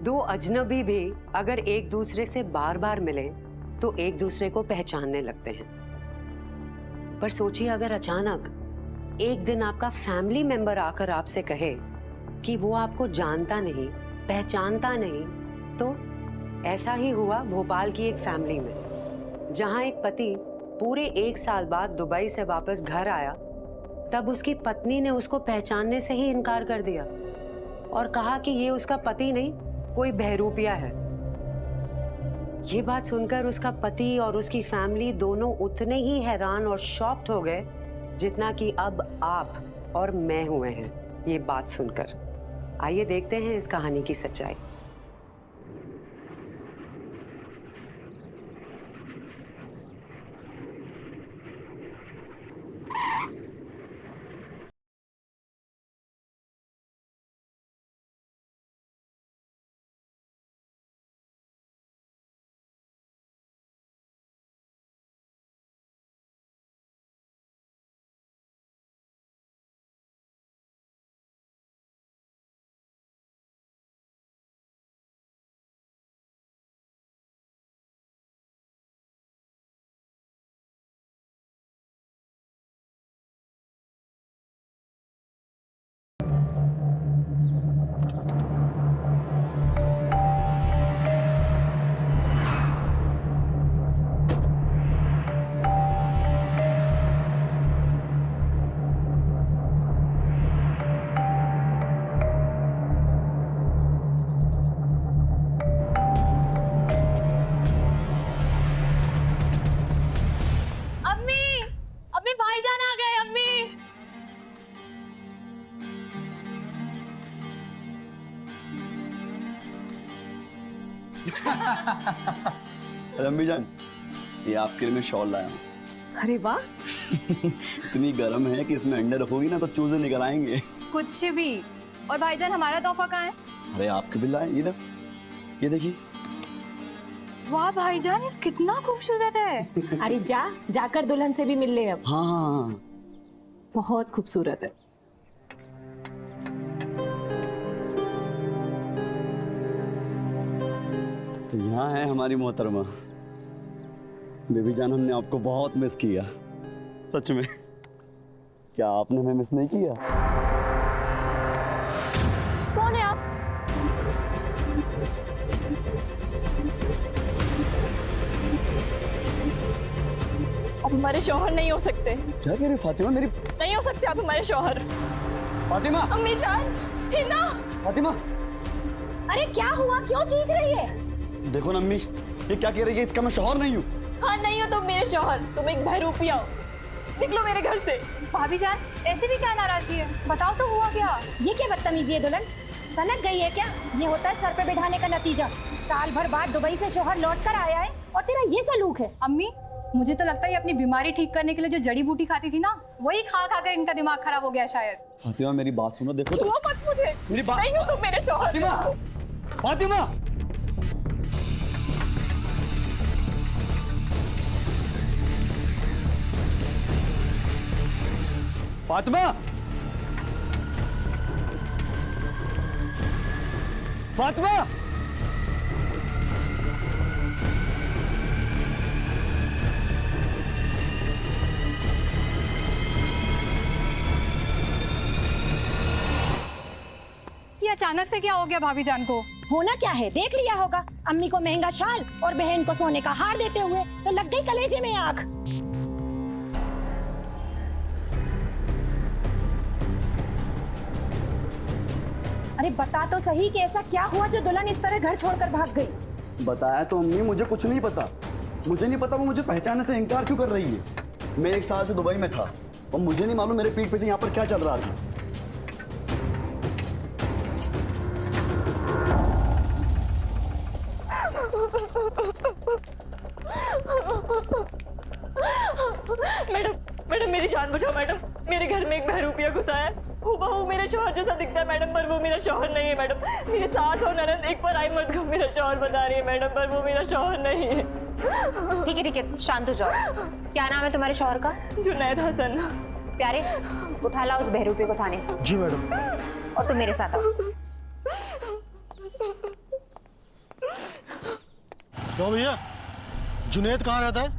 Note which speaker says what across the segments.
Speaker 1: दो अजनबी भी अगर एक दूसरे से बार बार मिले तो एक दूसरे को पहचानने लगते हैं। पर सोचिए अगर अचानक एक दिन आपका फैमिली मेंबर आकर आपसे कहे कि वो आपको जानता नहीं, पहचानता नहीं, तो ऐसा ही हुआ भोपाल की एक फैमिली में, जहां एक पति पूरे 1 साल बाद दुबई से वापस घर आया, तब उसकी पत्नी ने उसको पहचानने से ही इनकार कर दिया और कहा कि ये उसका पति नहीं, कोई बहरूपिया है। ये बात सुनकर उसका पति और उसकी फैमिली दोनों उतने ही हैरान और शॉक्ड हो गए जितना कि अब आप और मैं हुए हैं ये बात सुनकर। आइए देखते हैं इस कहानी की सच्चाई।
Speaker 2: रम्मी जान, ये आपके लिए मैं शॉल लाया हूँ।
Speaker 3: अरे वाह।
Speaker 2: इतनी गर्म है कि इसमें अंडे रखोगी ना तो चूजे निकल आएंगे।
Speaker 4: कुछ भी। और भाईजान हमारा तोहफा कहाँ है?
Speaker 2: अरे आपके भी लाए, ये देखिए।
Speaker 4: वाह भाईजान, ये कितना खूबसूरत है।
Speaker 3: अरे जाकर दुल्हन से भी मिल ले अब।
Speaker 2: हाँ,
Speaker 3: बहुत खूबसूरत है।
Speaker 2: तो यहाँ है हमारी मोहतरमा। बेबी जान, हमने आपको बहुत मिस किया, सच में। क्या आपने हमें मिस नहीं किया?
Speaker 3: कौन है आप? आप हमारे शौहर नहीं हो सकते।
Speaker 2: क्या कह रही फातिमा? मेरी
Speaker 3: नहीं हो सकते आप हमारे शौहर।
Speaker 2: फातिमा!
Speaker 3: अम्मी जान, हिना!
Speaker 2: फातिमा!
Speaker 3: अरे क्या हुआ, क्यों चीख रही है?
Speaker 2: देखो ना अम्मी, ये क्या कह रही है? इसका मैं शौहर नहीं हूँ।
Speaker 3: हाँ नहीं हो तुम मेरे शौहर, तुम एक बहरूपिया हो। निकलो मेरे घर से।
Speaker 4: भाभी जान, ऐसे भी क्या नाराजगी है? बताओ तो हुआ क्या?
Speaker 3: ये क्या बदतमीजी है दुल्हन? सनक गई है क्या? ये होता है सर पे बिठाने का नतीजा। साल भर बाद दुबई से शौहर लौट कर आया है और तेरा ये सलूक है।
Speaker 4: अम्मी, मुझे तो लगता है ये अपनी बीमारी ठीक करने के लिए जो जड़ी बूटी खाती थी ना, वही खा खा कर इनका दिमाग खराब हो गया शायद।
Speaker 2: फातिमा मेरी बात सुनो, देखो तो।
Speaker 3: छुओ मत मुझे।
Speaker 2: मेरी बात
Speaker 3: नहीं हो तुम मेरे शौहर।
Speaker 2: फातिमा! फातिमा! फातिमा! फातिमा!
Speaker 4: ये अचानक से क्या हो गया भाभी जान को?
Speaker 3: होना क्या है, देख लिया होगा। अम्मी को महंगा शाल और बहन को सोने का हार देते हुए तो लग गई कलेजे में आग। अरे बता तो सही कि ऐसा क्या हुआ जो दुल्हन इस तरह घर छोड़कर भाग गई?
Speaker 2: बताया तो अम्मी, मुझे कुछ नहीं पता। मुझे नहीं पता वो मुझे पहचानने से इनकार क्यों कर रही है। मैं 1 साल से दुबई में था और मुझे नहीं मालूम मेरे पीठ पीछे यहाँ पर क्या चल रहा था।
Speaker 3: मैडम मेरी जान बचाओ मैडम। मेरे घर में एक बहरूपिया घुसा है। हूबहू मेरे शौहर जैसा दिखता है मैडम, पर वो मेरा शौहर नहीं है मैडम। मेरी सास और ननद एक बार आई मर्द को मेरा शौहर बता रही है मैडम, पर वो मेरा शौहर नहीं है।
Speaker 4: ठीक है, शांत हो जाओ। क्या नाम है तुम्हारे शौहर का?
Speaker 3: जुनैद हसन।
Speaker 4: प्यारे, उठा ला उस बहरूपी को थाने।
Speaker 2: जी मैडम।
Speaker 4: और तुम मेरे साथ आओ।
Speaker 5: क्यों भैया, जुनेद कहाँ रहता है?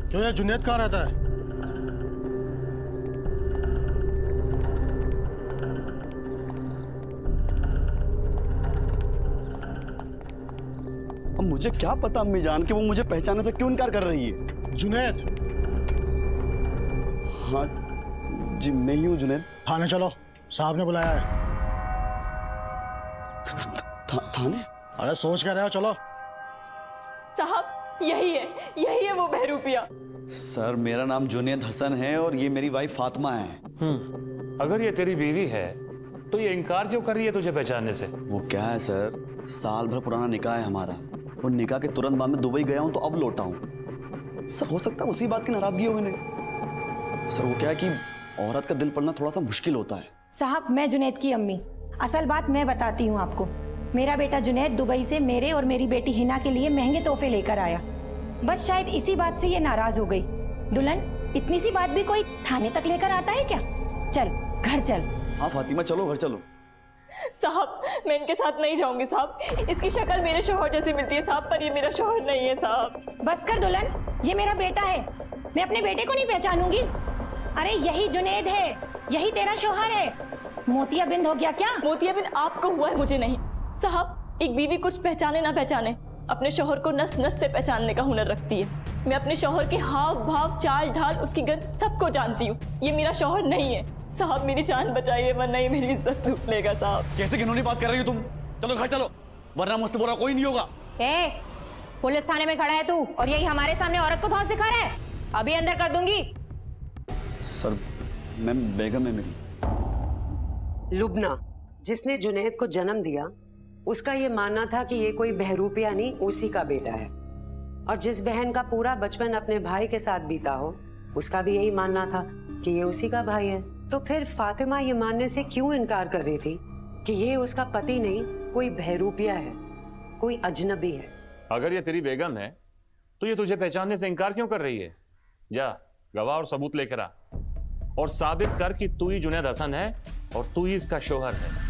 Speaker 5: क्यों यार, जुनेद कहाँ रहता है?
Speaker 2: अब मुझे क्या पता अम्मी जान कि वो मुझे पहचानने से क्यों इनकार कर रही है।
Speaker 5: जुनेद,
Speaker 2: हाँ जी, मैं ही हूँ जुनेद।
Speaker 5: थाने चलो, साहब ने बुलाया है।
Speaker 2: थाने?
Speaker 5: अरे सोच क्या रहे हो, चलो।
Speaker 3: साहब यही है वो बहरूपिया।
Speaker 2: सर मेरा नाम जुनेद हसन है और ये मेरी वाइफ फातिमा है।
Speaker 6: अगर ये तेरी बीवी है तो ये इनकार क्यों कर रही है तुझे पहचानने से?
Speaker 2: वो क्या है सर, साल भर पुराना निकाह है हमारा और निकाह के तुरंत बाद में दुबई गया हूँ तो अब लौटा हूँ। सर हो सकता है उसी बात की नाराजगी हो इन्हें। सर वो क्या है कि औरत का दिल पढ़ना थोड़ा सा मुश्किल होता है।
Speaker 7: साहब, मैं जुनेद की अम्मी। असल बात मैं बताती हूँ आपको। मेरा बेटा जुनेद दुबई से मेरे और मेरी बेटी हिना के लिए महंगे तोहफे लेकर आया। बस शायद इसी बात से ये नाराज हो गई। दुल्हन, इतनी सी बात भी कोई थाने तक लेकर आता है क्या? चल घर चल।
Speaker 2: हाँ फातिमा चलो घर चलो।
Speaker 3: साहब मैं इनके साथ नहीं जाऊंगी साहब, इसकी शक्ल मेरे शौहर जैसी मिलती है साहब, पर ये मेरा शौहर नहीं है साहब।
Speaker 7: बस कर दुल्हन, ये मेरा बेटा है, मैं अपने बेटे को नहीं पहचानूंगी? अरे यही जुनेद है, यही तेरा शौहर है। मोतियाबिंद हो गया क्या?
Speaker 3: मोतियाबिंद आपको हुआ है, मुझे नहीं। साहब एक बीवी कुछ पहचाने ना पहचाने, अपने शौहर को नस नस से पहचानने का हुनर रखती है। मैं अपने शौहर के हाव भाव, चाल ढाल, उसकी गंध सबको जानती हूँ। ये मेरा शौहर नहीं है साहब, मेरी जान बचाइए वरना ये मेरी इज्जत लूट लेगा साहब।
Speaker 2: कैसे घिनौनी बात कर रही हो तुम? चलो घर चलो वरना मुझसे बुरा कोई नहीं होगा।
Speaker 4: ए, पुलिस थाने में खड़ा है तू और यही हमारे सामने औरत को धौंस दिखा रहा है। अभी अंदर कर दूंगी।
Speaker 2: सर मैम बेगम है मेरी।
Speaker 1: लुबना जिसने जुनैद को जन्म दिया, उसका ये मानना था कि ये कोई बहरूपिया नहीं, उसी का बेटा है। और जिस बहन का पूरा बचपन अपने भाई के साथ बीता हो, उसका भी यही मानना था कि ये उसी का भाई है। तो फिर फातिमा ये मानने से क्यों इनकार कर रही थी कि ये उसका पति नहीं, कोई बहरूपिया है, कोई अजनबी है?
Speaker 6: अगर ये तेरी बेगम है तो ये तुझे पहचानने से इनकार क्यों कर रही है? जा गवाह और सबूत लेकर आ और साबित कर कि तू ही जुनैद हसन है और तू ही इसका शौहर है।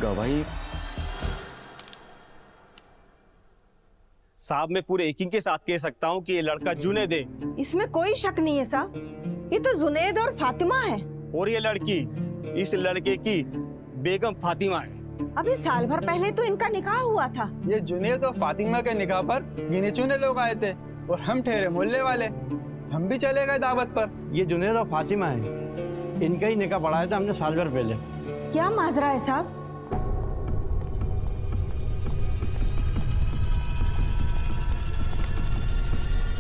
Speaker 2: गवाही?
Speaker 8: साहब मैं पूरे यकीन के साथ कह सकता हूँ कि ये लड़का जुनैद है।
Speaker 9: इसमें कोई शक नहीं है साहब, ये तो जुनैद और फातिमा है।
Speaker 8: और ये लड़की इस लड़के की बेगम फातिमा है।
Speaker 9: अभी साल भर पहले तो इनका निकाह हुआ था।
Speaker 10: ये जुनैद और फातिमा के निकाह पर गिने चुने लोग आए थे और हम ठहरे मोहल्ले वाले, हम भी चले गए दावत पर।
Speaker 11: ये जुनैद और फातिमा है, इनका ही निकाह पढ़ाया था हमने साल भर पहले।
Speaker 9: क्या माजरा है साहब?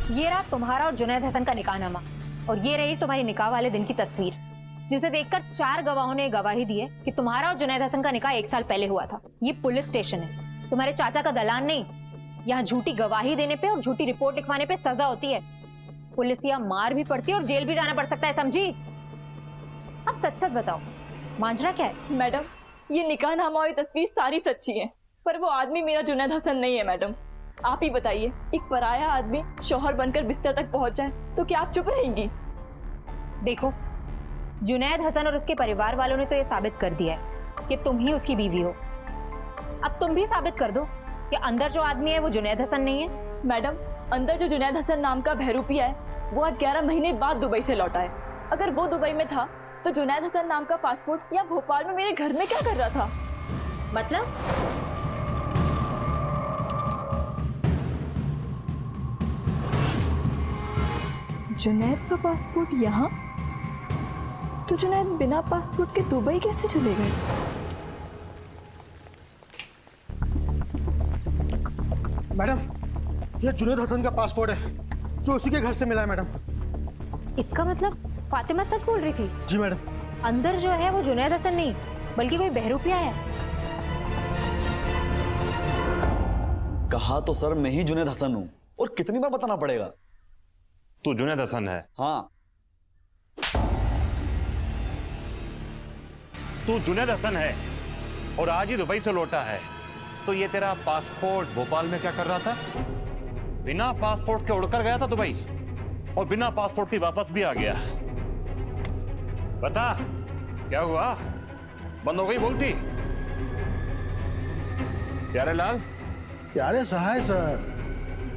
Speaker 4: ये रहा तुम्हारा और जुनैद हसन का निकाहनामा और ये रही तुम्हारी निकाह वाले दिन की तस्वीर, जिसे देखकर 4 गवाहों ने गवाही दी है कि तुम्हारा और जुनैद हसन का निकाह 1 साल पहले हुआ था। ये पुलिस स्टेशन है, तुम्हारे चाचा का दलान नहीं। यहाँ झूठी गवाही देने पे और झूठी रिपोर्ट लिखवाने पे सजा होती है। पुलिस या मार भी पड़ती है और जेल भी जाना पड़ सकता है, समझी? अब सच सच बताओ, मांझरा क्या है?
Speaker 3: मैडम ये निकाहनामा और तस्वीर सारी सच्ची है, पर वो आदमी मेरा जुनैद हसन नहीं है। मैडम आप ही बताइए, एक पराया आदमी शौहर बनकर बिस्तर तक पहुंच जाए तो क्या आप चुप रहेंगी?
Speaker 4: देखो, जुनैद हसन और उसके परिवार वालों ने तो ये साबित कर दिया है कि तुम ही उसकी बीवी हो। अब तुम भी साबित कर दो कि अंदर जो आदमी है वो जुनैद हसन नहीं है।
Speaker 3: मैडम अंदर जो जुनैद हसन नाम का बहरूपिया है वो आज 11 महीने बाद दुबई से लौटा है। अगर वो दुबई में था तो जुनैद हसन नाम का पासपोर्ट यहाँ भोपाल में मेरे घर में क्या कर रहा था?
Speaker 4: मतलब
Speaker 3: जुनैद का पासपोर्ट यहाँ, तो जुनैद बिना पासपोर्ट के दुबई कैसे चले गए?
Speaker 5: मैडम, ये जुनैद हसन का पासपोर्ट है जो उसी के घर से मिला है मैडम।
Speaker 4: इसका मतलब फातिमा सच बोल रही थी?
Speaker 5: जी मैडम।
Speaker 4: अंदर जो है वो जुनैद हसन नहीं बल्कि कोई बहरूपिया है।
Speaker 2: कहा तो सर मैं ही जुनैद हसन हूँ, और कितनी बार बताना पड़ेगा?
Speaker 6: तू जुनैद हसन है?
Speaker 2: हाँ।
Speaker 6: तू जुनैद हसन है और आज ही दुबई से लौटा है, तो ये तेरा पासपोर्ट भोपाल में क्या कर रहा था? बिना पासपोर्ट के उड़कर गया था दुबई और बिना पासपोर्ट के वापस भी आ गया। बता क्या हुआ? बंद हो गई बोलती? प्यारे लाल।
Speaker 5: प्यारे सहाय सर।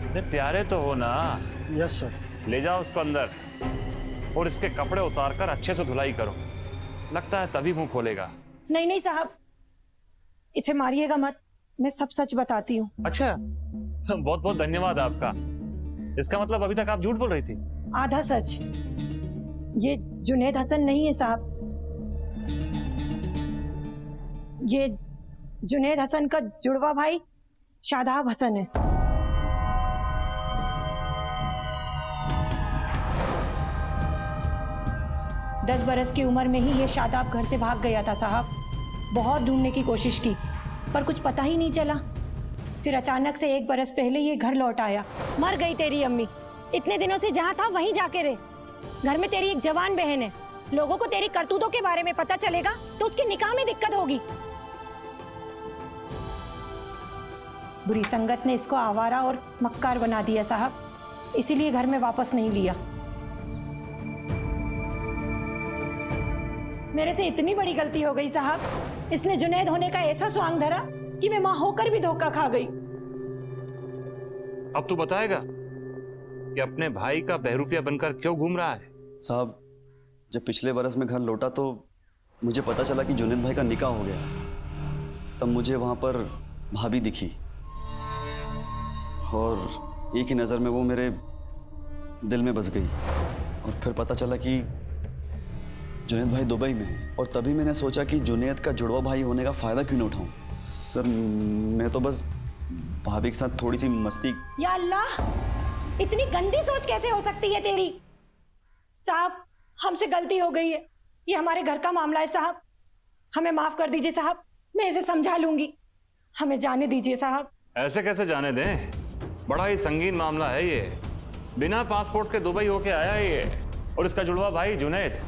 Speaker 6: अरे प्यारे तो हो ना।
Speaker 5: Yes sir.
Speaker 6: ले जाओ उसको अंदर और इसके कपड़े उतारकर अच्छे से धुलाई करो, लगता है तभी मुंह खोलेगा।
Speaker 7: नहीं नहीं साहब, इसे मारिएगा मत, मैं सब सच बताती हूँ।
Speaker 6: अच्छा, बहुत बहुत धन्यवाद आपका। इसका मतलब अभी तक आप झूठ बोल रही थी?
Speaker 7: आधा सच। ये जुनैद हसन नहीं है साहब, ये जुनैद हसन का जुड़वा भाई शादाब हसन है। दस बरस की उम्र में ही ये शादाब घर से भाग गया था साहब। बहुत ढूंढने की कोशिश की पर कुछ पता ही नहीं चला। फिर अचानक से 1 बरस पहले ये घर लौट आया। मर गई तेरी अम्मी, इतने दिनों से जहाँ था वहीं जाके रहे। घर में तेरी एक जवान बहन है, लोगों को तेरी करतूतों के बारे में पता चलेगा तो उसके निकाह में दिक्कत होगी। बुरी संगत ने इसको आवारा और मक्कार बना दिया साहब, इसीलिए घर में वापस नहीं लिया। मेरे से इतनी बड़ी गलती हो गई साहब, इसने जुनैद होने का ऐसा स्वांग धरा कि मैं मां होकर भी धोखा खा गई।
Speaker 6: अब तू बताएगा कि अपने भाई का बहरूपिया बनकर क्यों घूम रहा है?
Speaker 2: साहब, जब पिछले बरस में घर लौटा तो मुझे पता चला कि जुनैद भाई का निकाह हो गया। तब मुझे वहाँ पर भाभी दिखी और एक ही नज़र में वो मेरे दिल में बस गई। और फिर पता चला कि जुनैद भाई दुबई में है। और तभी मैंने सोचा कि जुनैद का जुड़वा भाई होने का फ़ायदा क्यों न उठाऊं। सर, मैं तो बस भाभी के साथ थोड़ी सी मस्ती।
Speaker 7: या अल्लाह, इतनी गंदी सोच कैसे हो सकती है तेरी? साहब, हमसे गलती हो गई है, ये हमारे घर का मामला है साहब, हमें माफ कर दीजिए साहब, मैं इसे समझा लूंगी, हमें जाने दीजिए साहब।
Speaker 6: ऐसे कैसे जाने दें? बड़ा ही संगीन मामला है ये। बिना पासपोर्ट के दुबई होके आया है ये, और इसका जुड़वा भाई जुनैद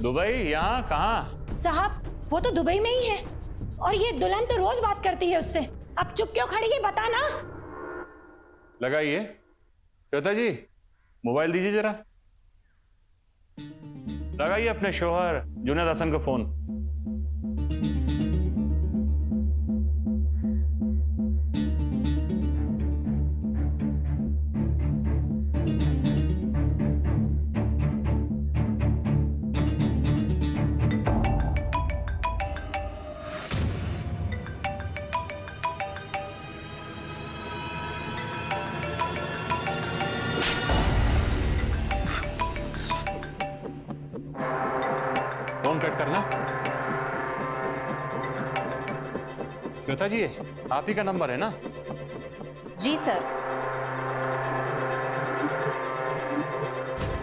Speaker 6: दुबई यहाँ कहाँ?
Speaker 7: साहब, वो तो दुबई में ही है और ये दुल्हन तो रोज बात करती है उससे। अब चुप क्यों खड़ी है, बता ना।
Speaker 6: लगाइए। श्वेता जी, मोबाइल दीजिए जरा। लगाइए अपने शोहर जुनैद हसन को फोन। फोन कट करना। श्वेता जी, आप ही का नंबर है ना?
Speaker 4: जी सर।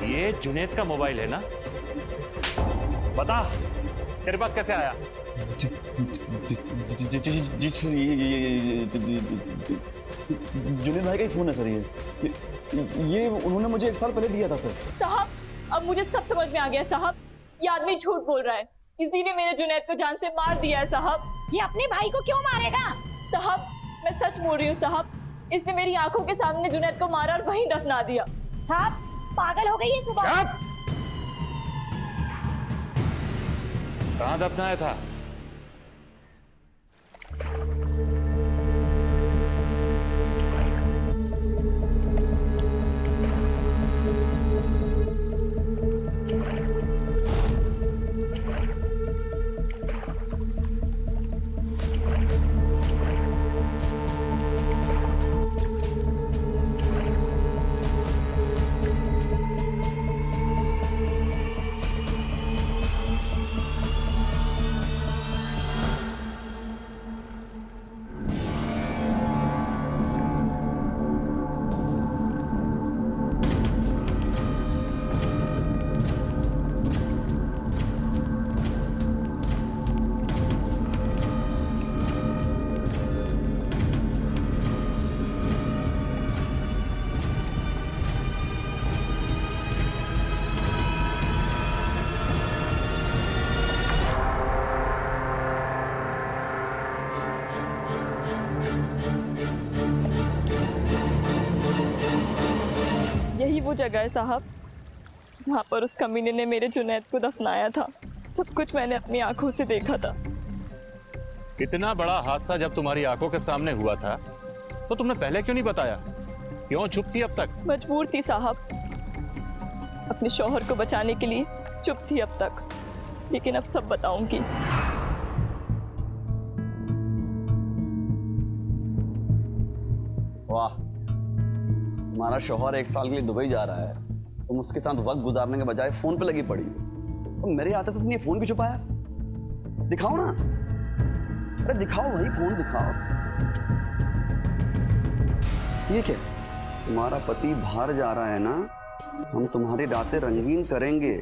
Speaker 6: ये जुनैद का मोबाइल है ना? बता, तेरे पास कैसे आया?
Speaker 2: जी सर, ये जुनैद भाई का ही फोन है सर। ये उन्होंने मुझे 1 साल पहले दिया था सर।
Speaker 3: साहब, अब मुझे सब समझ में आ गया साहब, ये आदमी झूठ बोल रहा है। किसी ने मेरे जुनैद को जान से मार दिया है साहब।
Speaker 7: ये अपने भाई को क्यों मारेगा?
Speaker 3: साहब, मैं सच बोल रही हूँ साहब, इसने मेरी आंखों के सामने जुनैद को मारा और वहीं दफना दिया।
Speaker 7: साहब, पागल हो गई है सुबह।
Speaker 6: कहाँ दफनाया था?
Speaker 3: वो जगह है साहब जहाँ पर उस कमीने ने मेरे जुनैद को दफनाया था। सब कुछ मैंने अपनी आंखों से देखा था।
Speaker 6: इतना बड़ा हादसा जब तुम्हारी आंखों के सामने हुआ था तो तुमने पहले क्यों नहीं बताया? क्यों चुप थी अब तक?
Speaker 3: मजबूर थी साहब, अपने शौहर को बचाने के लिए चुप थी अब तक, लेकिन अब सब बताऊंगी।
Speaker 2: वाह, तुम्हारा शौहर 1 साल के लिए दुबई जा रहा है, तुम उसके साथ वक्त गुजारने के बजाय फोन पे लगी पड़ी हो। तो मेरे आते से तुमने फोन भी छुपाया? दिखाओ ना, अरे दिखाओ भाई, फोन दिखाओ। ये क्या, तुम्हारा पति बाहर जा रहा है ना, हम तुम्हारी रातें रंगीन करेंगे,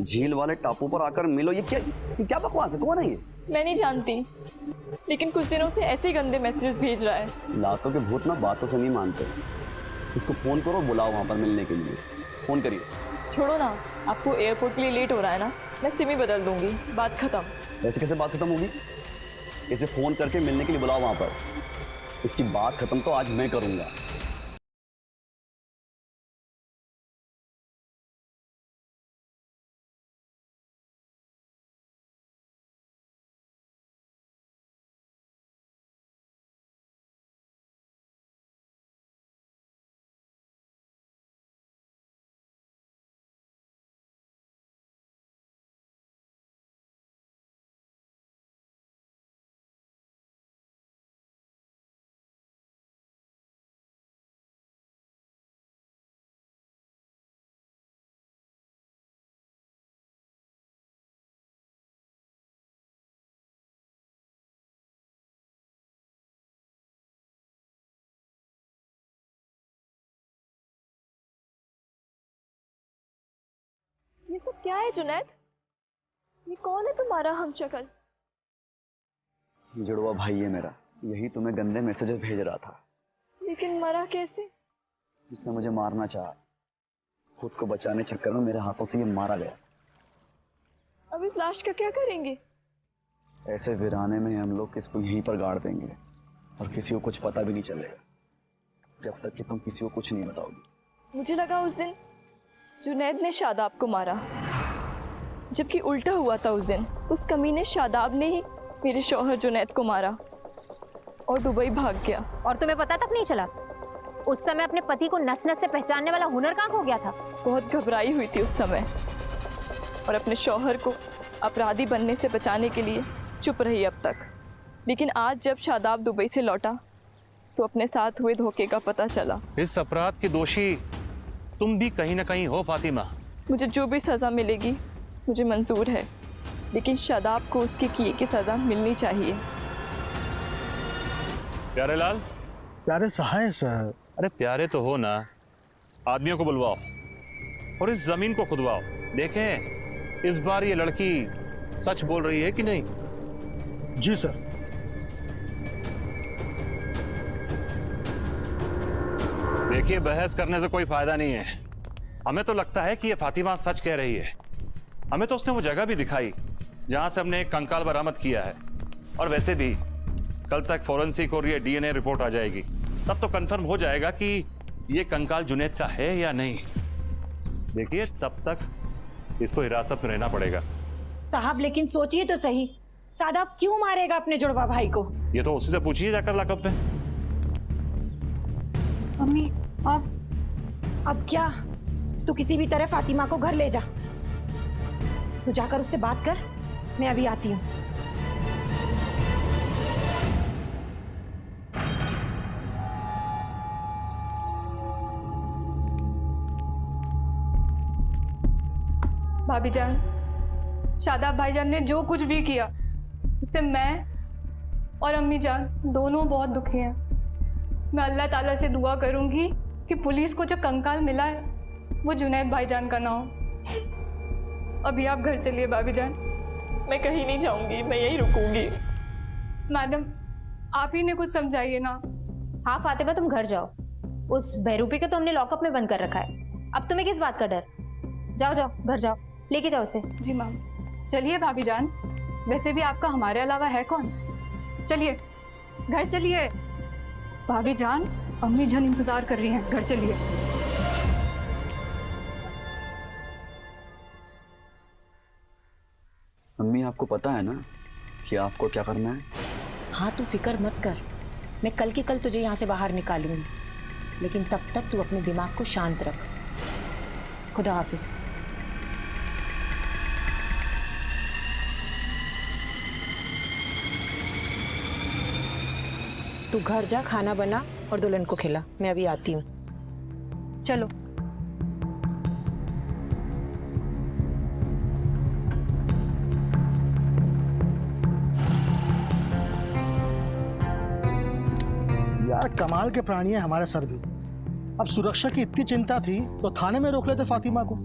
Speaker 2: झील वाले टापू पर आकर मिलो। ये क्या बकवास है? कौन है ये?
Speaker 3: मैं नहीं जानती, लेकिन कुछ दिनों से ऐसे गंदे मैसेजेस भेज रहा है।
Speaker 2: लातों के भूत ना बातों से नहीं मानते। इसको फोन करो, बुलाओ वहां पर मिलने के लिए। फोन करिए।
Speaker 3: छोड़ो ना, आपको एयरपोर्ट के लिए लेट हो रहा है ना, मैं सिम ही बदल दूंगी, बात खत्म।
Speaker 2: वैसे कैसे बात खत्म होगी? इसे फोन करके मिलने के लिए बुलाओ वहां पर। इसकी बात खत्म तो आज मैं करूंगा।
Speaker 3: ये सब क्या है जुनैद? ये कौन है तुम्हारा हमशक्ल?
Speaker 2: जुड़वा भाई है मेरा, यही तुम्हें गंदे मैसेजेस भेज रहा था।
Speaker 3: लेकिन मरा कैसे?
Speaker 2: इसने मुझे मारना चाहा, खुद को बचाने चक्कर में मेरे हाथों से ये मारा गया।
Speaker 3: अब इस लाश का क्या करेंगे?
Speaker 2: ऐसे वीराने में हम लोग इसको यहीं पर गाड़ देंगे और किसी को कुछ पता भी नहीं चलेगा, जब तक कि तुम किसी को कुछ नहीं बताओगी।
Speaker 3: मुझे लगा उस दिन जुनैद ने शादाब को मारा, जबकि उल्टा हुआ था। उस दिन उस कमीने शादाब ने ही मेरे शौहर जुनैद को मारा और दुबई भाग गया।
Speaker 4: और तुम्हें पता तक नहीं चला? उस समय अपने पति को नस नस से पहचानने वाला हुनर कहाँ खो गया था?
Speaker 3: बहुत घबराई हुई थी उस समय और अपने शौहर को अपराधी बनने से बचाने के लिए चुप रही अब तक। लेकिन आज जब शादाब दुबई से लौटा तो अपने साथ हुए धोखे का पता चला।
Speaker 6: इस अपराध की दोषी तुम भी कहीं ना कहीं हो फातिमा।
Speaker 3: मुझे जो भी सज़ा मिलेगी मुझे मंजूर है, लेकिन शादाब को उसके किए की सज़ा मिलनी चाहिए।
Speaker 6: प्यारे लाल।
Speaker 5: प्यारे सहाय सर।
Speaker 6: अरे प्यारे तो हो ना, आदमियों को बुलवाओ और इस जमीन को खुदवाओ, देखें इस बार ये लड़की सच बोल रही है कि नहीं।
Speaker 5: जी सर।
Speaker 6: देखिए, बहस करने से कोई फायदा नहीं है। हमें तो लगता है कि ये फातिमा सच कह रही है। हमें तो उसने वो जगह भी दिखाई जहां से हमने एक कंकाल बरामद किया है, और वैसे भी कल तक फोरेंसिक और ये डीएनए रिपोर्ट आ जाएगी, तब तो कंफर्म हो जाएगा कि ये कंकाल जुनैद का है या नहीं। देखिए, तब तक इसको हिरासत में रहना पड़ेगा।
Speaker 7: साहब लेकिन सोचिए तो सही, शादाब क्यों मारेगा अपने जुड़वा भाई को?
Speaker 6: ये तो उसी से पूछिए जाकर लकब पे।
Speaker 3: मम्मी
Speaker 7: अब क्या? तू किसी भी तरह फातिमा को घर ले जा। तू जाकर उससे बात कर, मैं अभी आती हूँ।
Speaker 12: भाभी जान, शादाब भाईजान ने जो कुछ भी किया उससे मैं और अम्मी जान दोनों बहुत दुखी हैं। मैं अल्लाह ताला से दुआ करूंगी कि पुलिस को जो कंकाल मिला है वो जुनैद भाईजान का ना हो। अभी आप घर चलिए भाभी जान।
Speaker 3: मैं कहीं नहीं जाऊंगी, मैं यहीं रुकूंगी।
Speaker 12: मैडम, आप ही ने कुछ समझाइए ना।
Speaker 4: हाँ फातिमा, तुम घर जाओ। उस बहरूपी को तो हमने लॉकअप में बंद कर रखा है, अब तुम्हें किस बात का डर? जाओ जाओ, घर जाओ, लेके जाओ उसे।
Speaker 12: जी मैम। चलिए भाभी जान, वैसे भी आपका हमारे अलावा है कौन? चलिए घर चलिए। भाभी जान, अम्मी जान इंतजार कर रही हैं, घर चलिए।
Speaker 2: अम्मी आपको पता है ना कि आपको क्या करना है?
Speaker 7: हाँ तू फिक्र मत कर, मैं कल की कल तुझे यहाँ से बाहर निकालूंगी, लेकिन तब तक तू अपने दिमाग को शांत रख। खुदा हाफिज। तू घर जा, खाना बना और दुल्हन को खिला, मैं अभी आती हूँ।
Speaker 12: चलो।
Speaker 5: यार कमाल के प्राणी है हमारे सर भी। अब सुरक्षा की इतनी चिंता थी तो थाने में रोक लेते फातिमा को,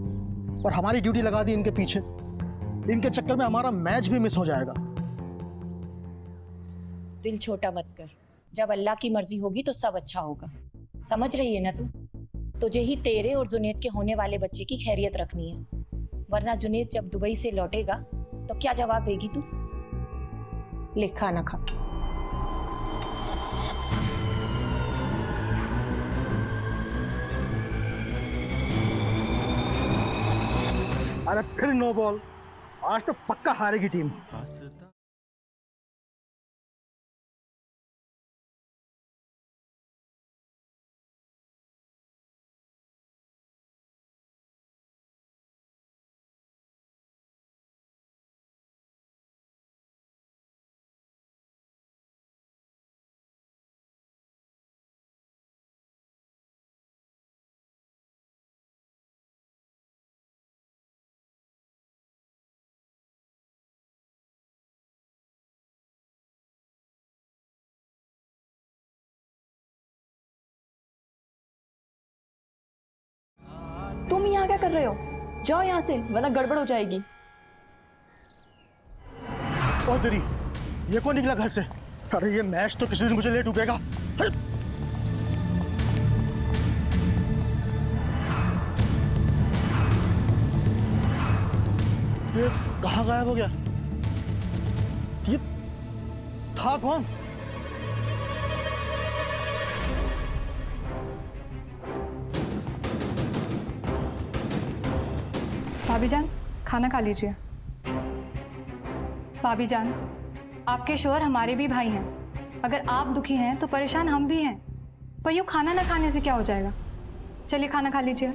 Speaker 5: और हमारी ड्यूटी लगा दी इनके पीछे। इनके चक्कर में हमारा मैच भी मिस हो जाएगा।
Speaker 7: दिल छोटा मत कर, जब अल्लाह की मर्जी होगी तो सब अच्छा होगा, समझ रही है ना तू? तुझे ही तेरे और जुनेद के होने वाले बच्चे की खैरियत रखनी है, वरना जुनेद जब दुबई से लौटेगा तो क्या जवाब देगी तू? ले खाना खा।
Speaker 5: अरे फिर नो बॉल, आज तो पक्का हारेगी टीम।
Speaker 3: तुम यहाँ क्या कर रहे हो? जाओ यहाँ से, वरना गड़बड़ हो जाएगी।
Speaker 5: ओ तेरी, ये कौन निकला घर से? अरे ये मैच तो किसी दिन मुझे ले डूबेगा। ये कहाँ गायब हो गया? ये था कौन?
Speaker 12: भाभी जान, खाना खा लीजिए। भाभी जान, आपके शोहर हमारे भी भाई हैं। अगर आप दुखी हैं तो परेशान हम भी हैं, पर यूँ खाना ना खाने से क्या हो जाएगा? चलिए खाना खा लीजिए।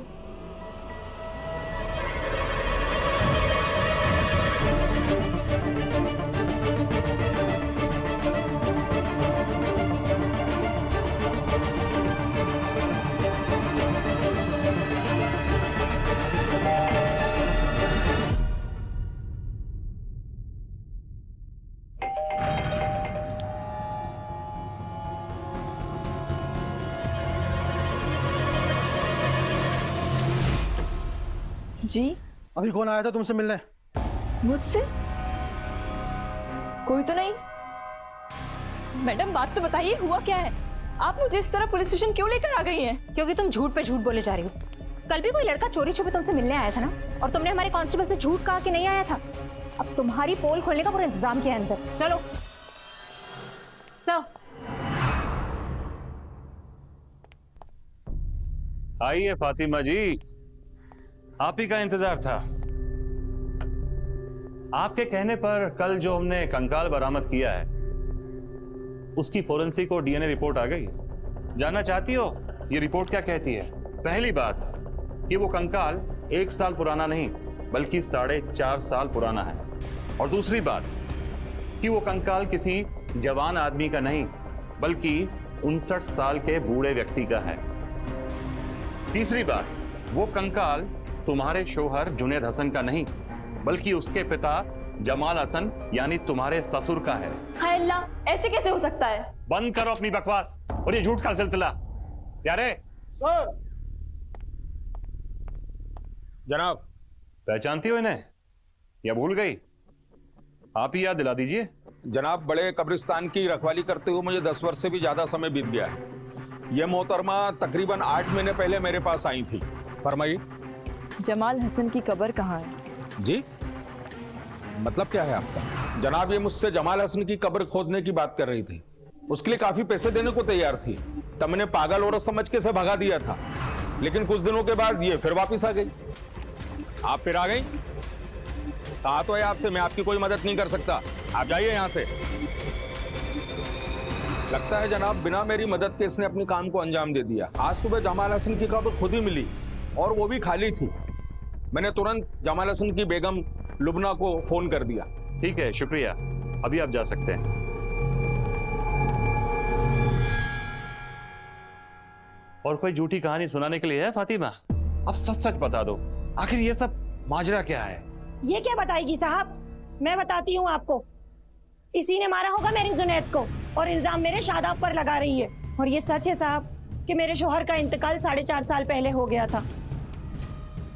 Speaker 3: जी?
Speaker 5: अभी कौन आया था तुमसे मिलने?
Speaker 3: मुझसे? कोई तो नहीं। मैडम बात तो बताइए, हुआ क्या है? आप मुझे इस तरह पुलिस स्टेशन क्यों लेकर आ गई हैं?
Speaker 4: क्योंकि तुम झूठ पे झूठ बोले जा रही हो। कल भी कोई लड़का चोरी छुपे तुमसे मिलने आया था ना, और तुमने हमारे कांस्टेबल से झूठ कहा कि नहीं आया था। अब तुम्हारी पोल खोलने का पूरा इंतजाम किया है अंदर। चलो सर।
Speaker 6: आइए फातिमा जी, आप ही का इंतजार था। आपके कहने पर कल जो हमने कंकाल बरामद किया है उसकी फोरेंसिक और डीएनए रिपोर्ट आ गई। जानना चाहती हो ये रिपोर्ट क्या कहती है? पहली बात कि वो कंकाल 1 साल पुराना नहीं बल्कि 4.5 साल पुराना है, और दूसरी बात कि वो कंकाल किसी जवान आदमी का नहीं बल्कि 59 साल के बूढ़े व्यक्ति का है। तीसरी बात, वो कंकाल तुम्हारे शौहर जुनेद हसन का नहीं बल्कि उसके पिता जमाल हसन यानी तुम्हारे ससुर का है।
Speaker 3: हाय अल्लाह, ऐसे कैसे हो सकता है?
Speaker 6: बंद करो अपनी बकवास और ये झूठ का सिलसिला। प्यारे
Speaker 5: सर।
Speaker 6: जनाब, पहचानती हो इन्हें या भूल गई? आप ही याद दिला दीजिए।
Speaker 13: जनाब, बड़े कब्रिस्तान की रखवाली करते हुए मुझे 10 वर्ष से भी ज्यादा समय बीत गया है। यह मोहतरमा तकरीबन 8 महीने पहले मेरे पास आई थी। फरमाइए।
Speaker 3: जमाल हसन की कब्र कहाँ है?
Speaker 13: जी, मतलब क्या है आपका? जनाब, ये मुझसे जमाल हसन की कब्र खोदने की बात कर रही थी। उसके लिए काफी पैसे देने को तैयार थी, तब मैंने पागल औरत समझ के इसे भगा दिया था, लेकिन कुछ दिनों के बाद ये फिर वापस आ गई। आप फिर आ गई? कहा तो है आपसे, मैं आपकी कोई मदद नहीं कर सकता। आप जाइए यहाँ से। लगता है जनाब बिना मेरी मदद के इसने अपने काम को अंजाम दे दिया। आज सुबह जमाल हसन की कब्र खुद ही मिली और वो भी खाली थी। मैंने तुरंत जमाल हसन की बेगम लुबना को फोन कर दिया।
Speaker 6: ठीक है, शुक्रिया, अभी आप जा सकते हैं। और कोई झूठी कहानी सुनाने के लिए है फातिमा? अब सच सच बता दो, आखिर ये सब माजरा क्या है?
Speaker 7: ये क्या बताएगी साहब? मैं बताती हूँ आपको। इसी ने मारा होगा मेरे जुनैद को और इल्जाम मेरे शादाब पर लगा रही है। और ये सच है साहब कि मेरे शोहर का इंतकाल 4.5 साल पहले हो गया था।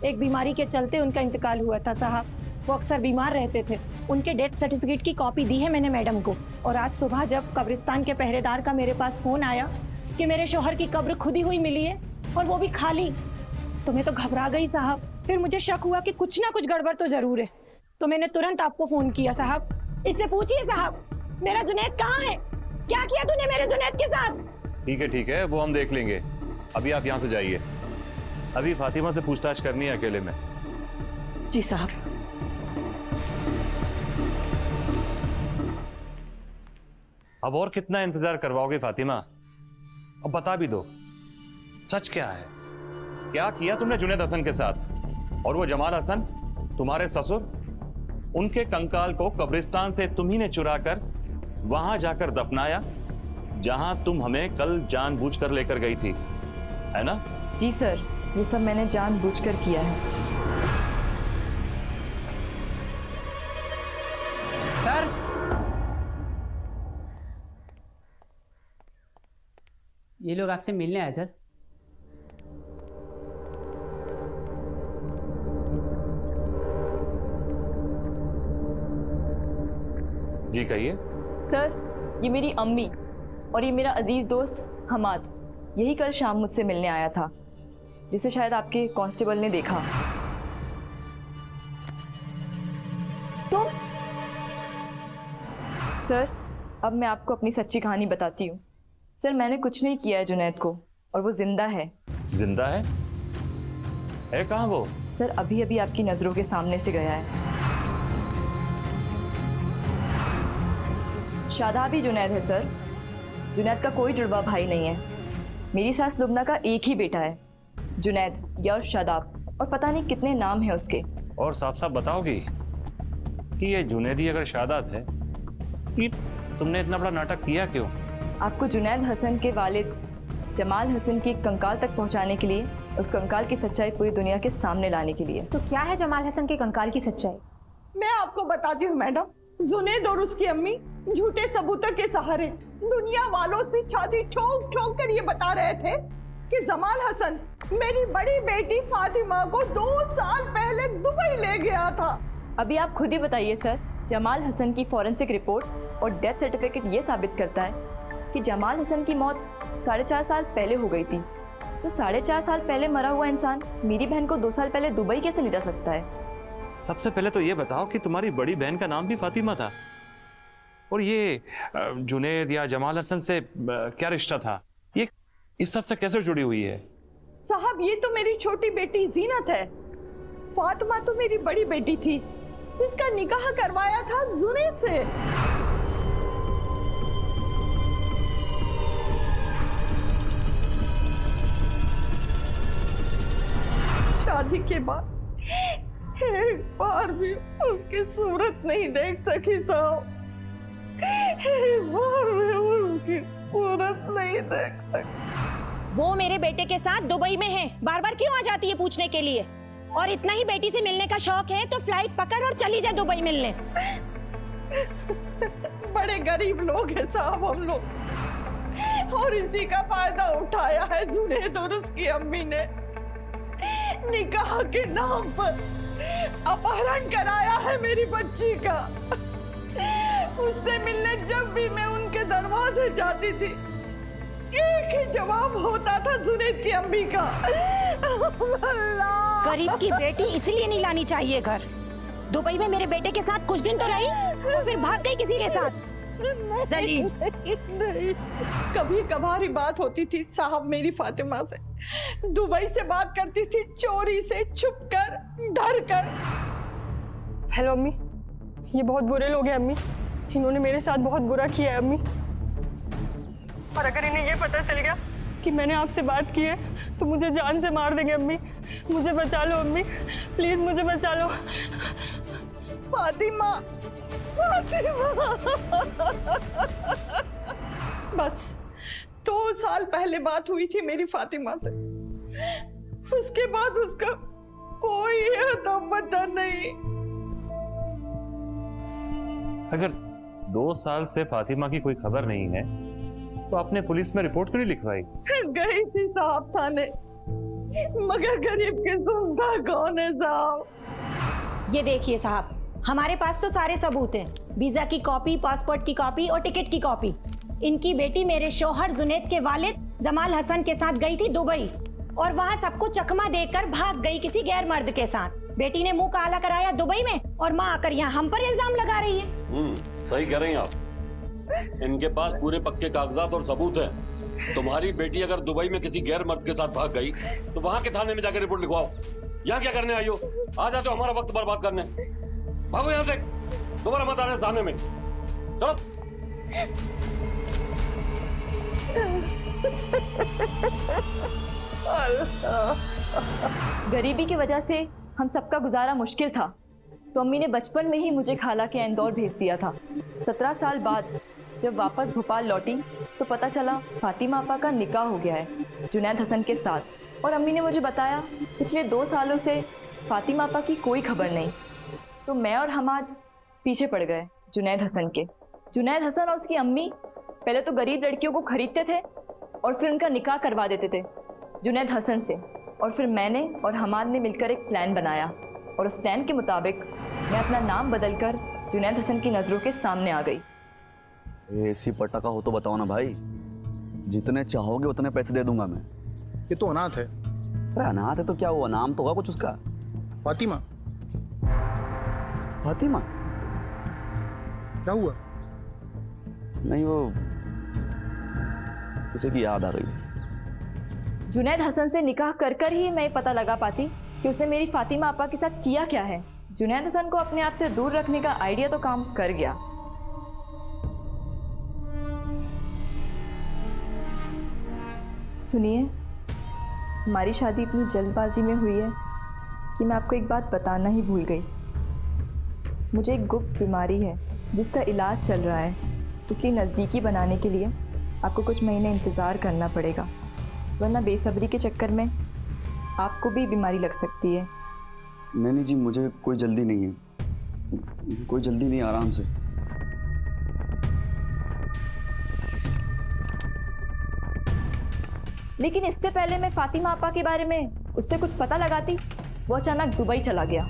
Speaker 7: एक बीमारी के चलते उनका इंतकाल हुआ था साहब। वो अक्सर बीमार रहते थे। उनके डेथ सर्टिफिकेट की कॉपी दी है मैंने मैडम को। और आज सुबह जब कब्रिस्तान के पहरेदार का मेरे पास फोन आया कि मेरे शोहर की कब्र खुदी हुई मिली है और वो भी खाली, तो मैं तो घबरा गई साहब। फिर मुझे शक हुआ कि कुछ ना कुछ गड़बड़ तो जरूर है, तो मैंने तुरंत आपको फोन किया साहब। इससे पूछिए साहब मेरा जुनैद कहाँ है? क्या किया तूने मेरे जुनैद के साथ?
Speaker 6: ठीक है, वो हम देख लेंगे। अभी आप यहाँ से जाइए, अभी फातिमा से पूछताछ करनी है अकेले में।
Speaker 7: जी साहब।
Speaker 6: अब और कितना इंतजार करवाओगे फातिमा? अब बता भी दो, सच क्या है? क्या किया तुमने जुनैद हसन के साथ? और वो जमाल हसन तुम्हारे ससुर, उनके कंकाल को कब्रिस्तान से तुम्ही ने चुराकर वहां जाकर दफनाया जहां तुम हमें कल जानबूझकर लेकर गई थी, है ना?
Speaker 3: जी सर, ये सब मैंने जानबूझकर किया है।
Speaker 10: सर, ये लोग आपसे मिलने आए सर।
Speaker 6: जी कहिए।
Speaker 3: सर, ये मेरी अम्मी और ये मेरा अजीज दोस्त हमाद, यही कल शाम मुझसे मिलने आया था, जिसे शायद आपके कांस्टेबल ने देखा। तुम? सर, अब मैं आपको अपनी सच्ची कहानी बताती हूँ। सर, मैंने कुछ नहीं किया है जुनैद को, और वो जिंदा है।
Speaker 6: जिंदा है? कहाँ वो?
Speaker 3: सर, अभी अभी आपकी नजरों के सामने से गया है। शादाब ही जुनैद है सर। जुनैद का कोई जुड़वा भाई नहीं है। मेरी सास लुबना का एक ही बेटा है, जुनैद या शादाब, और पता नहीं कितने नाम है उसके।
Speaker 6: और साफ साफ बताओगी कि ये जुनैदी अगर शादाब है, कि तुमने इतना बड़ा नाटक किया क्यों?
Speaker 3: आपको जुनैद हसन के वालिद जमाल हसन की कंकाल तक पहुंचाने के लिए, उस कंकाल की सच्चाई पूरी दुनिया के सामने लाने के लिए।
Speaker 4: तो क्या है जमाल हसन के कंकाल की सच्चाई?
Speaker 9: मैं आपको बताती हूँ मैडम। जुनैद और उसकी अम्मी झूठे सबूतों के सहारे दुनिया वालों से छाती ठोक ठोक कर ये बता रहे थे कि जमाल हसन मेरी बड़ी बेटी फातिमा को 2 साल पहले दुबई ले गया था।
Speaker 3: अभी आप खुद ही बताइए सर, जमाल हसन की फॉरेंसिक रिपोर्ट और डेथ सर्टिफिकेट ये साबित करता है कि जमाल हसन की मौत 4.5 साल पहले हो गई थी। तो 4.5 साल पहले मरा हुआ इंसान मेरी बहन को 2 साल पहले दुबई कैसे ले जा सकता है?
Speaker 6: सबसे पहले तो ये बताओ कि तुम्हारी बड़ी बहन का नाम भी फातिमा था, और ये जुनैद या जमाल हसन से क्या रिश्ता था? ये इस सब से कैसे जुड़ी हुई है?
Speaker 9: साहब, ये तो मेरी छोटी बेटी जीनत है। फातिमा तो मेरी बड़ी बेटी थी जिसका निकाह करवाया था जुनैद से। शादी के बाद एक बार भी उसकी सूरत नहीं देख सकी साहब। एक बार भी उसकी सूरत नहीं देख सकी।
Speaker 7: वो मेरे बेटे के साथ दुबई में है। बार बार क्यों आ जाती है पूछने के लिए? और इतना ही बेटी से मिलने का शौक है तो फ्लाइट पकड़ और चली जा दुबई मिलने।
Speaker 9: बड़े गरीब लोग हैं साहब हम लोग, और इसी का फायदा उठाया है जुनैद और उसकी अम्मी ने। निकाह के नाम पर अपहरण कराया है मेरी बच्ची का। उससे मिलने जब भी मैं उनके दरवाजे जाती थी, एक ही जवाब होता था जुनैद की अम्मी का,
Speaker 7: गरीब की बेटी इसलिए नहीं लानी चाहिए घर। दुबई में मेरे बेटे के साथ कुछ दिन तो रही और फिर भाग गई किसी के साथ।
Speaker 9: नहीं, कभी कभार बात होती थी साहब मेरी फातिमा से। दुबई से बात करती थी चोरी से, छुपकर, डर कर।
Speaker 3: हेलो अम्मी, ये बहुत बुरे लोग हैं अम्मी। इन्होंने मेरे साथ बहुत बुरा किया है अम्मी। और अगर इन्हें ये पता चल गया कि मैंने आपसे बात की है तो मुझे जान से मार देंगे अम्मी। मुझे बचा लो अम्मी, प्लीज मुझे बचा लो।
Speaker 9: फातिमा, फातिमा। बस 2 साल पहले बात हुई थी मेरी फातिमा से, उसके बाद उसका कोई अता पता नहीं।
Speaker 6: अगर 2 साल से फातिमा की कोई खबर नहीं है तो आपने पुलिस में रिपोर्ट क्यों नहीं लिखवाई?
Speaker 9: गई थी साहब थाने, मगर गरीब की सुनता कौन है साहब।
Speaker 7: ये देखिए साहब, हमारे पास तो सारे सबूत हैं। वीजा की कॉपी, पासपोर्ट की कॉपी और टिकट की कॉपी। इनकी बेटी मेरे शौहर जुनैद के वालिद जमाल हसन के साथ गई थी दुबई और वहाँ सबको चकमा देकर भाग गई किसी गैर मर्द के साथ। बेटी ने मुंह काला कराया दुबई में और माँ आकर यहाँ हम पर इल्जाम लगा रही है।
Speaker 14: सही कह रही हैं आप। इनके पास पूरे पक्के कागजात और सबूत हैं। तुम्हारी बेटी अगर दुबई में किसी गैर मर्द के साथ भाग गई तो वहाँ के थाने में जाकर रिपोर्ट लिखवाओ। यहाँ क्या करने आई हो? आ जाते हो हमारा वक्त बर्बाद करने। भागो यहाँ से, दोबारा मत आने थाने में। चलो।
Speaker 3: गरीबी की वजह से हम सबका गुजारा मुश्किल था, तो अम्मी ने बचपन में ही मुझे खाला के इंदौर भेज दिया था। 17 साल बाद जब वापस भोपाल लौटी तो पता चला फातिमा आपा का निकाह हो गया है जुनैद हसन के साथ। और अम्मी ने मुझे बताया पिछले 2 सालों से फातिमा आपा की कोई खबर नहीं। तो मैं और हमाद पीछे पड़ गए जुनैद हसन के। जुनैद हसन और उसकी अम्मी पहले तो गरीब लड़कियों को खरीदते थे और फिर उनका निकाह करवा देते थे जुनैद हसन से। और फिर मैंने और हमाद ने मिलकर एक प्लान बनाया और उस प्लान के मुताबिक मैं अपना नाम बदलकर जुनैद हसन की नज़रों के सामने आ गई।
Speaker 2: ऐसी पटाखा हो तो बताओ ना भाई, जितने चाहोगे उतने पैसे दे दूंगा मैं।
Speaker 5: ये तो अनाथ है।
Speaker 2: अरे अनाथ है तो क्या हुआ, नाम तो होगा कुछ उसका।
Speaker 5: फातिमा।
Speaker 2: फातिमा
Speaker 5: क्या हुआ?
Speaker 2: नहीं, वो किसी की याद आ रही थी।
Speaker 3: जुनैद हसन से निकाह कर कर ही मैं पता लगा पाती कि उसने मेरी फातिमा आपा के साथ किया क्या है। जुनैद हसन को अपने आप से दूर रखने का आइडिया तो काम कर गया। सुनिए, हमारी शादी इतनी जल्दबाजी में हुई है कि मैं आपको एक बात बताना ही भूल गई। मुझे एक गुप्त बीमारी है जिसका इलाज चल रहा है, इसलिए नज़दीकी बनाने के लिए आपको कुछ महीने इंतज़ार करना पड़ेगा, वरना बेसब्री के चक्कर में आपको भी बीमारी लग सकती है।
Speaker 2: नहीं जी, मुझे कोई जल्दी नहीं है, कोई जल्दी नहीं, आराम से।
Speaker 3: लेकिन इससे पहले मैं फातिमा आपा के बारे में उससे कुछ पता लगाती, वो अचानक दुबई चला गया।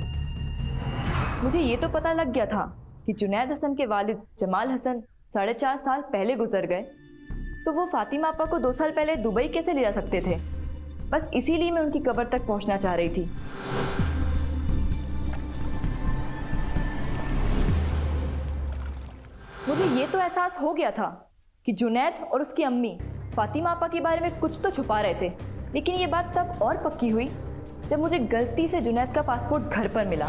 Speaker 3: मुझे ये तो पता लग गया था कि जुनैद हसन के वालिद जमाल हसन 4.5 साल पहले गुजर गए, तो वो फातिमा आपा को 2 साल पहले दुबई कैसे ले जा सकते थे? बस इसीलिए मैं उनकी कब्र तक पहुंचना चाह रही थी। मुझे ये तो एहसास हो गया था कि जुनैद और उसकी अम्मी फातिमा आपा के बारे में कुछ तो छुपा रहे थे, लेकिन ये बात तब और पक्की हुई जब मुझे गलती से जुनैद का पासपोर्ट घर पर मिला।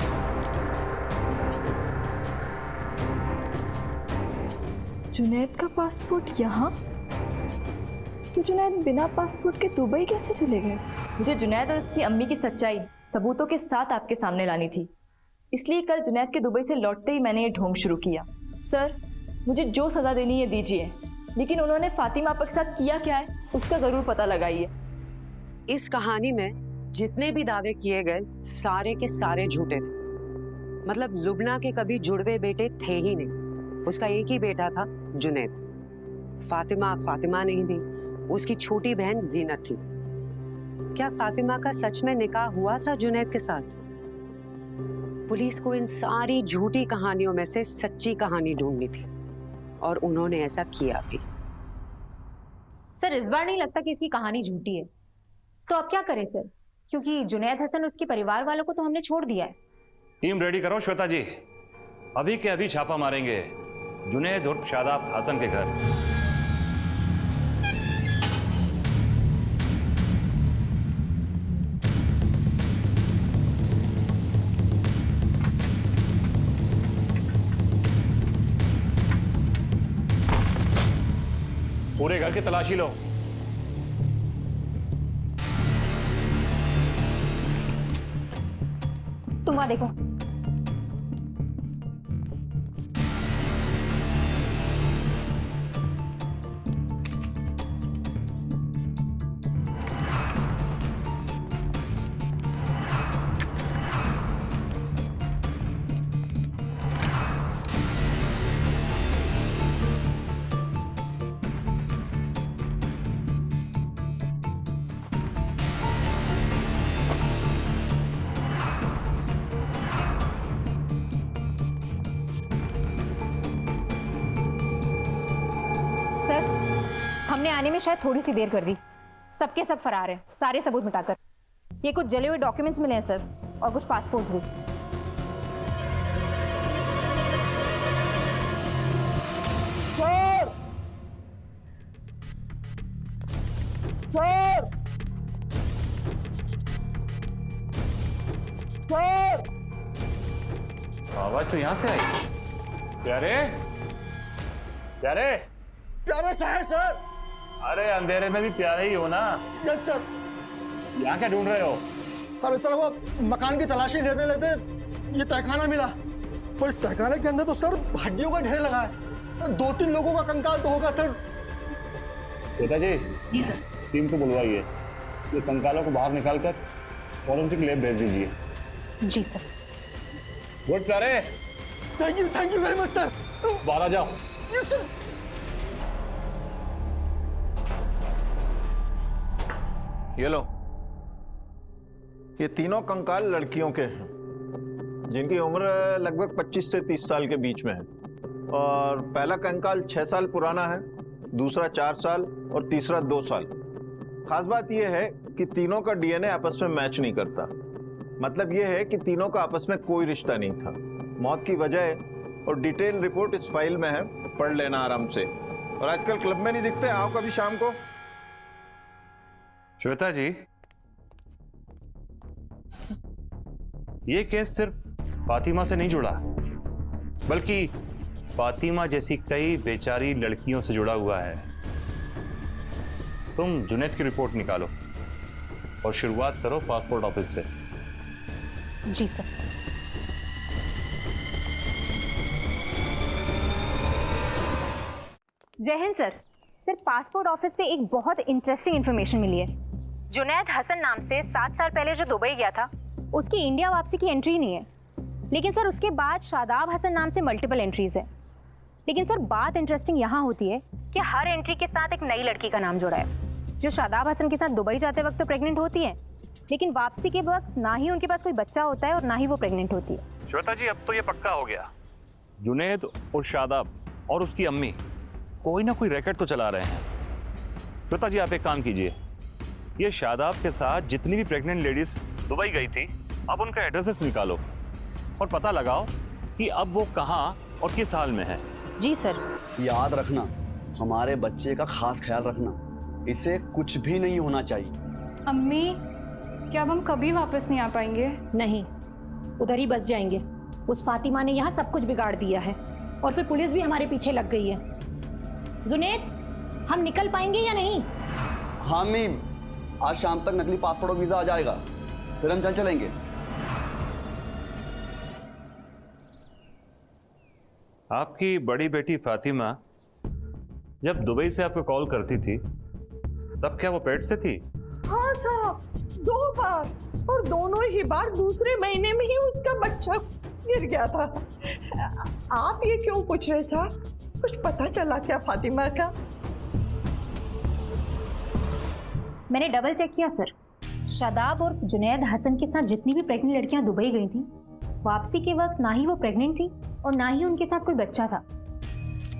Speaker 3: जुनैद का पासपोर्ट यहाँ? तो जुनैद बिना पासपोर्ट के दुबई कैसे चले गए? मुझे जुनैद और उसकी अम्मी की सच्चाई सबूतों के साथ आपके सामने लानी थी, इसलिए कल जुनैद के दुबई से लौटते ही मैंने ये ढोंग शुरू किया। सर, मुझे जो सज़ा देनी है दीजिए, लेकिन उन्होंने फातिमा आपा के साथ किया क्या है उसका ज़रूर पता लगाइए।
Speaker 1: इस कहानी में जितने भी दावे किए गए सारे के सारे झूठे थे। मतलब लुबना के कभी जुड़वे बेटे थे ही नहीं, उसका एक ही बेटा था जुनैद। फातिमा नहीं थी, उसकी छोटी बहन जीनत थी। क्या फातिमा का सच में निकाह हुआ था जुनैद के साथ? पुलिस को इन सारी झूठी कहानियों में से सच्ची कहानी ढूंढनी थी और उन्होंने ऐसा किया भी।
Speaker 4: सर, इस बार नहीं लगता कि इसकी कहानी झूठी है, तो अब क्या करें सर? क्योंकि जुनैद हसन उसके परिवार वालों को तो हमने छोड़ दिया है।
Speaker 6: टीम रेडी करो श्वेता जी, अभी के अभी छापा मारेंगे जुनैद उर्फ शादाब हसन के घर। पूरे घर की तलाशी लो।
Speaker 4: तुम वहां देखो। सर, हमने आने में शायद थोड़ी सी देर कर दी। सबके सब फरार हैं, सारे सबूत मिटाकर। ये कुछ जले हुए डॉक्यूमेंट्स मिले हैं सर, और कुछ पासपोर्ट्स भी।
Speaker 5: सर! सर! सर!
Speaker 6: आवाज तो यहां से आई। प्यारे, प्यारे,
Speaker 5: प्यारे साहब सर।
Speaker 6: अरे अंधेरे में भी प्यारे ही हो ना।
Speaker 5: Yes sir.
Speaker 6: यहाँ क्या ढूंढ रहे हो?
Speaker 5: अरे सर, वो मकान की तलाशी लेते लेते ये तहखाना मिला, और इस तहखाने के अंदर तो सर हड्डियों का ढेर लगा है। 2-3 लोगों का कंकाल तो होगा सर।
Speaker 6: पिताजी।
Speaker 4: जी सर।
Speaker 6: टीम को बुलवाइए, ये कंकालों को बाहर निकालकर फॉरेंसिक लैब भेज दीजिए।
Speaker 4: जी सर।
Speaker 6: गुड प्यारे।
Speaker 5: Thank you very much sir.
Speaker 6: बाहर आ जाओ।
Speaker 5: Yes sir.
Speaker 15: ये लो, ये तीनों कंकाल लड़कियों के हैं, जिनकी उम्र लगभग 25 से 30 साल के बीच में है। और पहला कंकाल 6 साल पुराना है, दूसरा 4 साल और तीसरा 2 साल। खास बात यह है कि तीनों का डीएनए आपस में मैच नहीं करता। मतलब यह है कि तीनों का आपस में कोई रिश्ता नहीं था। मौत की वजह और डिटेल रिपोर्ट इस फाइल में है, पढ़ लेना आराम से। और आजकल क्लब में नहीं दिखते, आओ कभी शाम को।
Speaker 6: श्वेता जी, ये केस सिर्फ फातिमा से नहीं जुड़ा, बल्कि फातिमा जैसी कई बेचारी लड़कियों से जुड़ा हुआ है। तुम जुनैद की रिपोर्ट निकालो और शुरुआत करो पासपोर्ट ऑफिस से।
Speaker 4: जी सर। जय Hind sir. Sir, passport office से एक बहुत इंटरेस्टिंग इन्फॉर्मेशन मिली है। जुनैद हसन नाम से 7 साल पहले जो दुबई गया था, उसकी इंडिया वापसी की एंट्री नहीं है। लेकिन सर उसके बाद शादाब हसन नाम से मल्टीपल एंट्रीज है। लेकिन सर बात इंटरेस्टिंग यहाँ होती है कि हर एंट्री के साथ एक नई लड़की का नाम जुड़ा है, जो शादाब हसन के साथ दुबई जाते वक्त तो प्रेग्नेंट होती है, लेकिन वापसी के वक्त ना ही उनके पास कोई बच्चा होता है और ना ही वो प्रेग्नेंट होती है।
Speaker 6: श्वेता जी, अब तो ये पक्का हो गया, जुनैद और शादाब और उसकी अम्मी कोई ना कोई रैकेट तो चला रहे हैं। श्वेता जी, आप एक काम कीजिए, ये शादाब के साथ जितनी भी प्रेग्नेंट लेडीज दुबई गई थी, अब उनका एड्रेसेस निकालो और पता लगाओ कि अब वो कहाँ और किस हाल में है।
Speaker 4: जी सर।
Speaker 2: याद रखना, हमारे बच्चे का खास ख्याल रखना, इसे कुछ भी नहीं होना चाहिए।
Speaker 12: अम्मी, क्या अब हम कभी वापस नहीं आ पाएंगे?
Speaker 7: नहीं, उधर ही बस जाएंगे। उस फातिमा ने यहाँ सब कुछ बिगाड़ दिया है, और फिर पुलिस भी हमारे पीछे लग गई है। जुनैद, हम निकल पाएंगे या नहीं?
Speaker 2: हाँ मीम, आज शाम तक नकली पासपोर्ट और वीजा आ जाएगा, फिर हम चल चलेंगे।
Speaker 6: आपकी बड़ी बेटी फातिमा जब दुबई से आपको कॉल करती थी, तब क्या वो पेट से थी?
Speaker 9: हाँ साहब, 2 बार, और दोनों ही बार दूसरे महीने में ही उसका बच्चा गिर गया था। आप ये क्यों पूछ रहे साहब? कुछ पता चला क्या फातिमा का?
Speaker 4: मैंने डबल चेक किया सर। शादाब और जुनैद हसन के साथ जितनी भी प्रेग्नेंट लड़कियां दुबई गई थी, वापसी के वक्त ना ही वो प्रेग्नेंट थी और ना ही उनके साथ कोई बच्चा था।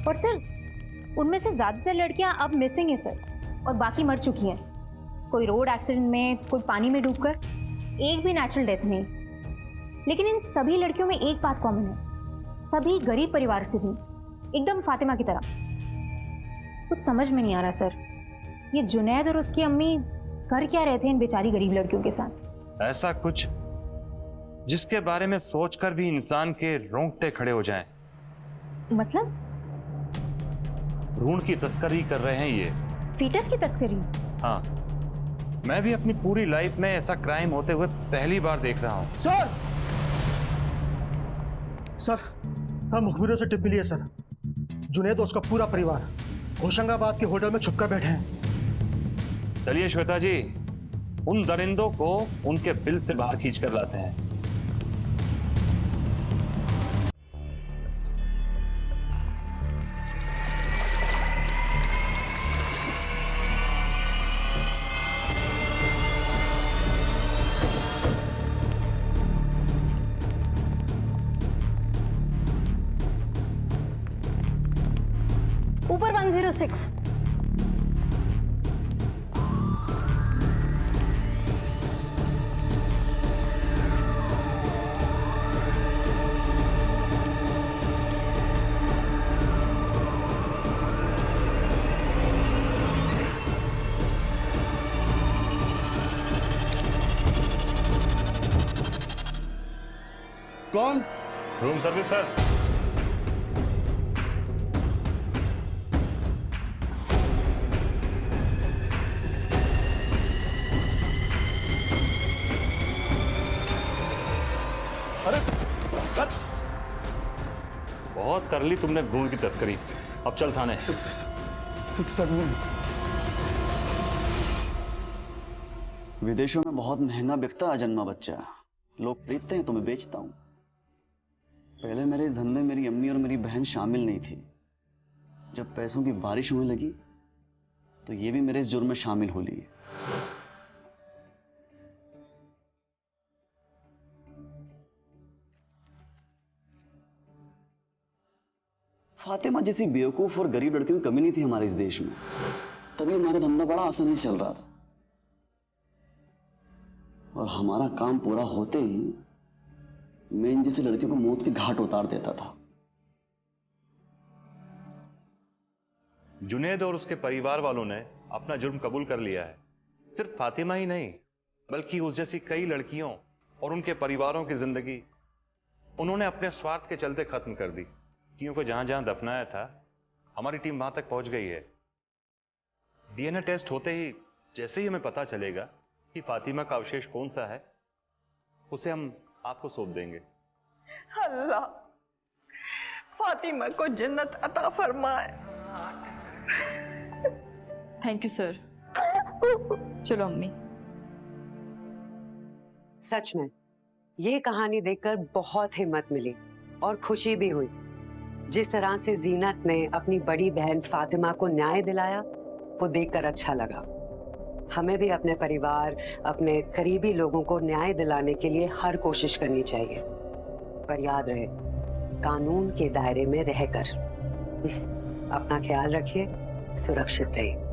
Speaker 4: और सर उनमें से ज़्यादातर लड़कियां अब मिसिंग हैं सर, और बाकी मर चुकी हैं। कोई रोड एक्सीडेंट में, कोई पानी में डूबकर, एक भी नेचुरल डेथ नहीं। लेकिन इन सभी लड़कियों में एक बात कॉमन है, सभी गरीब परिवार से थी, एकदम फातिमा की तरह। कुछ समझ में नहीं आ रहा सर, ये जुनैद और उसकी अम्मी कर क्या रहे थे इन बेचारी गरीब लड़कियों के साथ?
Speaker 6: ऐसा कुछ जिसके बारे में सोचकर भी इंसान के रोंगटे खड़े हो जाएं।
Speaker 4: मतलब?
Speaker 6: भ्रूण की तस्करी कर रहे हैं ये।
Speaker 4: फीटस की तस्करी?
Speaker 6: हाँ, मैं भी अपनी पूरी लाइफ में ऐसा क्राइम होते हुए पहली बार देख रहा हूँ।
Speaker 5: सर मुखबिरों से टिप मिली है सर। जुनैद और उसका पूरा परिवार होशंगाबाद के होटल में छुपकर बैठे हैं।
Speaker 6: चलिए श्वेता जी, उन दरिंदों को उनके बिल से बाहर खींच कर लाते हैं।
Speaker 4: ऊपर 106।
Speaker 2: कौन?
Speaker 6: Room service sir.
Speaker 2: अरे सर,
Speaker 6: बहुत कर ली तुमने भ्रूण की तस्करी, अब चल थाने।
Speaker 2: सर, विदेशों में बहुत महंगा बिकता है जन्मा बच्चा। लोग खरीदते हैं तो मैं बेचता हूं। पहले मेरे इस धंधे में मेरी अम्मी और मेरी बहन शामिल नहीं थी। जब पैसों की बारिश होने लगी तो ये भी मेरे इस जुर्म में शामिल हो ली। फातिमा जैसी बेवकूफ और गरीब लड़कियों की कमी नहीं थी हमारे इस देश में, तभी हमारा धंधा बड़ा आसानी से चल रहा था। और हमारा काम पूरा होते ही मैं इन जैसे लड़कियों को मौत के घाट उतार देता था।
Speaker 6: जुनैद और उसके परिवार वालों ने अपना जुर्म कबूल कर लिया है। सिर्फ फातिमा ही नहीं, बल्कि उस जैसी कई लड़कियों और उनके परिवारों की जिंदगी उन्होंने अपने स्वार्थ के चलते खत्म कर दी। क्योंकि जहां जहां दफनाया था, हमारी टीम वहां तक पहुंच गई है। डीएनए टेस्ट होते ही जैसे ही हमें पता चलेगा कि फातिमा का अवशेष कौन सा है, उसे हम आपको सौंप देंगे।
Speaker 9: अल्लाह फातिमा को जन्नत अता फरमाए।
Speaker 3: Thank you sir. चलो अम्मी।
Speaker 1: सच में ये कहानी देखकर बहुत हिम्मत मिली और खुशी भी हुई। जिस तरह से जीनत ने अपनी बड़ी बहन फातिमा को न्याय दिलाया, वो देखकर अच्छा लगा। हमें भी अपने परिवार, अपने करीबी लोगों को न्याय दिलाने के लिए हर कोशिश करनी चाहिए। पर याद रहे, कानून के दायरे में रहकर। अपना ख्याल रखिए, सुरक्षित रहिए।